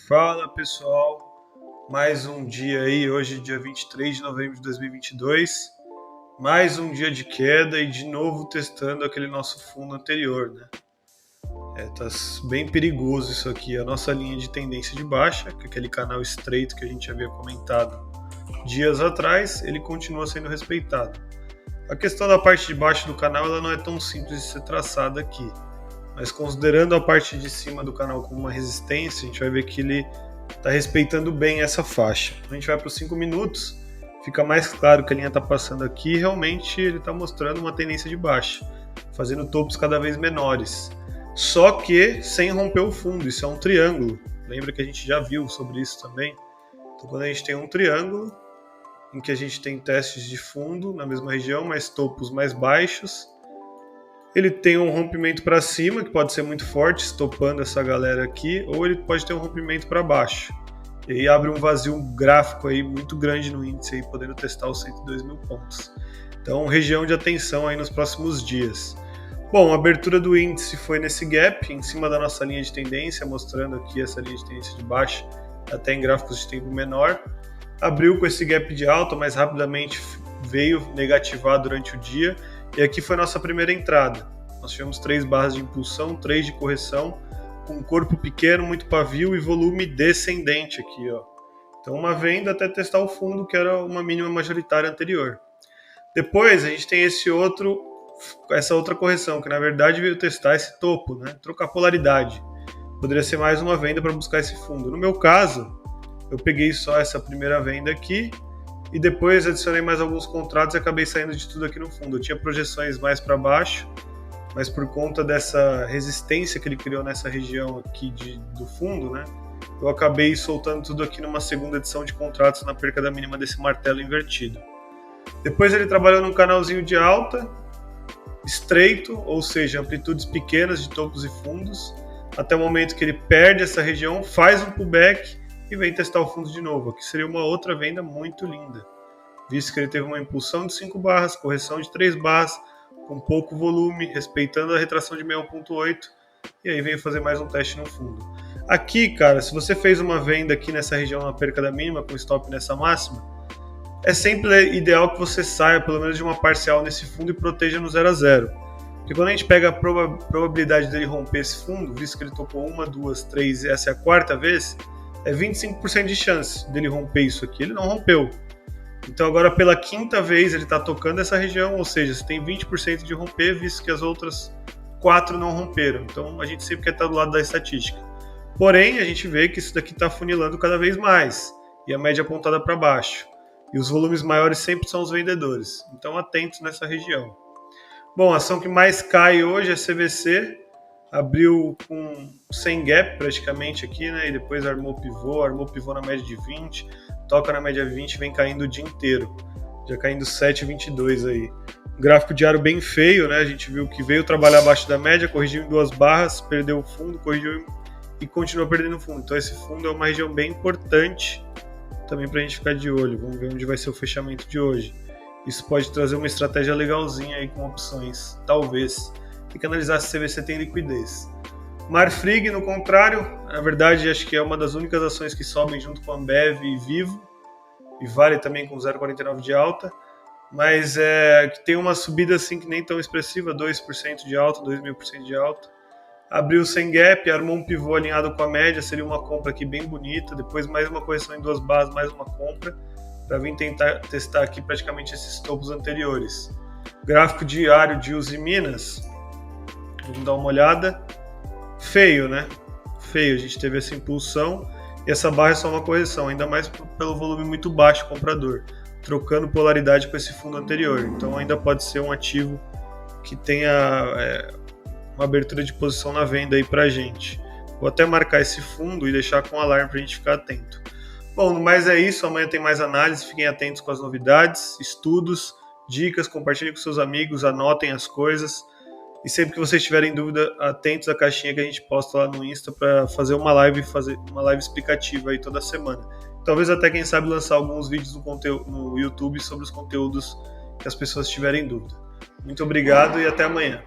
Fala pessoal, mais um dia aí, hoje dia 23 de novembro de 2022, mais um dia de queda e de novo testando aquele nosso fundo anterior, né? Tá bem perigoso isso aqui, a nossa linha de tendência de baixa, que é aquele canal estreito que a gente havia comentado dias atrás, ele continua sendo respeitado. A questão da parte de baixo do canal ela não é tão simples de ser traçada aqui, mas considerando a parte de cima do canal como uma resistência, a gente vai ver que ele está respeitando bem essa faixa. Quando a gente vai para os 5 minutos, fica mais claro que a linha está passando aqui e realmente ele está mostrando uma tendência de baixa, fazendo topos cada vez menores. Só que sem romper o fundo, isso é um triângulo. Lembra que a gente já viu sobre isso também? Então quando a gente tem um triângulo, em que a gente tem testes de fundo na mesma região, mas topos mais baixos, ele tem um rompimento para cima, que pode ser muito forte, estopando essa galera aqui, ou ele pode ter um rompimento para baixo. E aí abre um vazio gráfico aí muito grande no índice, aí, podendo testar os 102 mil pontos. Então, região de atenção aí nos próximos dias. Bom, a abertura do índice foi nesse gap, em cima da nossa linha de tendência, mostrando aqui essa linha de tendência de baixa, até em gráficos de tempo menor. Abriu com esse gap de alta, mas rapidamente veio negativar durante o dia. E aqui foi a nossa primeira entrada. Nós tivemos 3 barras de impulsão, 3 de correção, com um corpo pequeno, muito pavio e volume descendente aqui, ó. Então uma venda até testar o fundo, que era uma mínima majoritária anterior. Depois a gente tem essa outra correção, que na verdade veio testar esse topo, né? Trocar polaridade. Poderia ser mais uma venda para buscar esse fundo. No meu caso, eu peguei só essa primeira venda aqui, e depois adicionei mais alguns contratos e acabei saindo de tudo aqui no fundo. Eu tinha projeções mais para baixo, mas por conta dessa resistência que ele criou nessa região aqui do fundo, né, eu acabei soltando tudo aqui numa segunda edição de contratos na perca da mínima desse martelo invertido. Depois ele trabalhou num canalzinho de alta, estreito, ou seja, amplitudes pequenas de topos e fundos, até o momento que ele perde essa região, faz um pullback e vem testar o fundo de novo, que seria uma outra venda muito linda, visto que ele teve uma impulsão de 5 barras, correção de 3 barras, com pouco volume, respeitando a retração de 6,8, e aí veio fazer mais um teste no fundo. Aqui, cara, se você fez uma venda aqui nessa região na perca da mínima, com stop nessa máxima, é sempre ideal que você saia pelo menos de uma parcial nesse fundo e proteja no 0 a 0. Porque quando a gente pega a probabilidade dele romper esse fundo, visto que ele tocou 1, 2, 3 e essa é a 4ª vez, é 25% de chance dele romper isso aqui. Ele não rompeu. Então agora pela 5ª vez ele está tocando essa região, ou seja, você tem 20% de romper, visto que as outras 4 não romperam. Então a gente sempre quer estar do lado da estatística. Porém, a gente vê que isso daqui está funilando cada vez mais, e a média apontada para baixo. E os volumes maiores sempre são os vendedores. Então atentos nessa região. Bom, a ação que mais cai hoje é CVC. Abriu com sem gap praticamente aqui, né? E depois armou pivô na média de 20, toca na média de 20, vem caindo o dia inteiro, já caindo 7,22 aí. Um gráfico diário bem feio, né? A gente viu que veio trabalhar abaixo da média, corrigiu em 2 barras, perdeu o fundo, corrigiu e continua perdendo o fundo. Então esse fundo é uma região bem importante também pra gente ficar de olho. Vamos ver onde vai ser o fechamento de hoje. Isso pode trazer uma estratégia legalzinha aí com opções, talvez. Tem que analisar se a CVC tem liquidez. Marfrig, no contrário, na verdade acho que é uma das únicas ações que sobem junto com a Ambev e Vivo, e Vale também com 0,49 de alta, mas que tem uma subida assim que nem tão expressiva, 2% de alta, 2.000% de alta. Abriu sem gap, armou um pivô alinhado com a média, seria uma compra aqui bem bonita, depois mais uma correção em 2 barras, mais uma compra, para vir tentar testar aqui praticamente esses topos anteriores. Gráfico diário de Uzi Minas, vamos dar uma olhada. Feio, né? Feio, a gente teve essa impulsão e essa barra é só uma correção, ainda mais pelo volume muito baixo comprador, trocando polaridade com esse fundo anterior. Então ainda pode ser um ativo que tenha uma abertura de posição na venda aí pra gente. Vou até marcar esse fundo e deixar com alarme pra gente ficar atento. Bom, no mais é isso, amanhã tem mais análise, fiquem atentos com as novidades, estudos, dicas, compartilhem com seus amigos, anotem as coisas. E sempre que vocês tiverem dúvida, atentos à caixinha que a gente posta lá no Insta para fazer uma live explicativa aí toda semana. Talvez até, quem sabe, lançar alguns vídeos no YouTube sobre os conteúdos que as pessoas tiverem dúvida. Muito obrigado e até amanhã.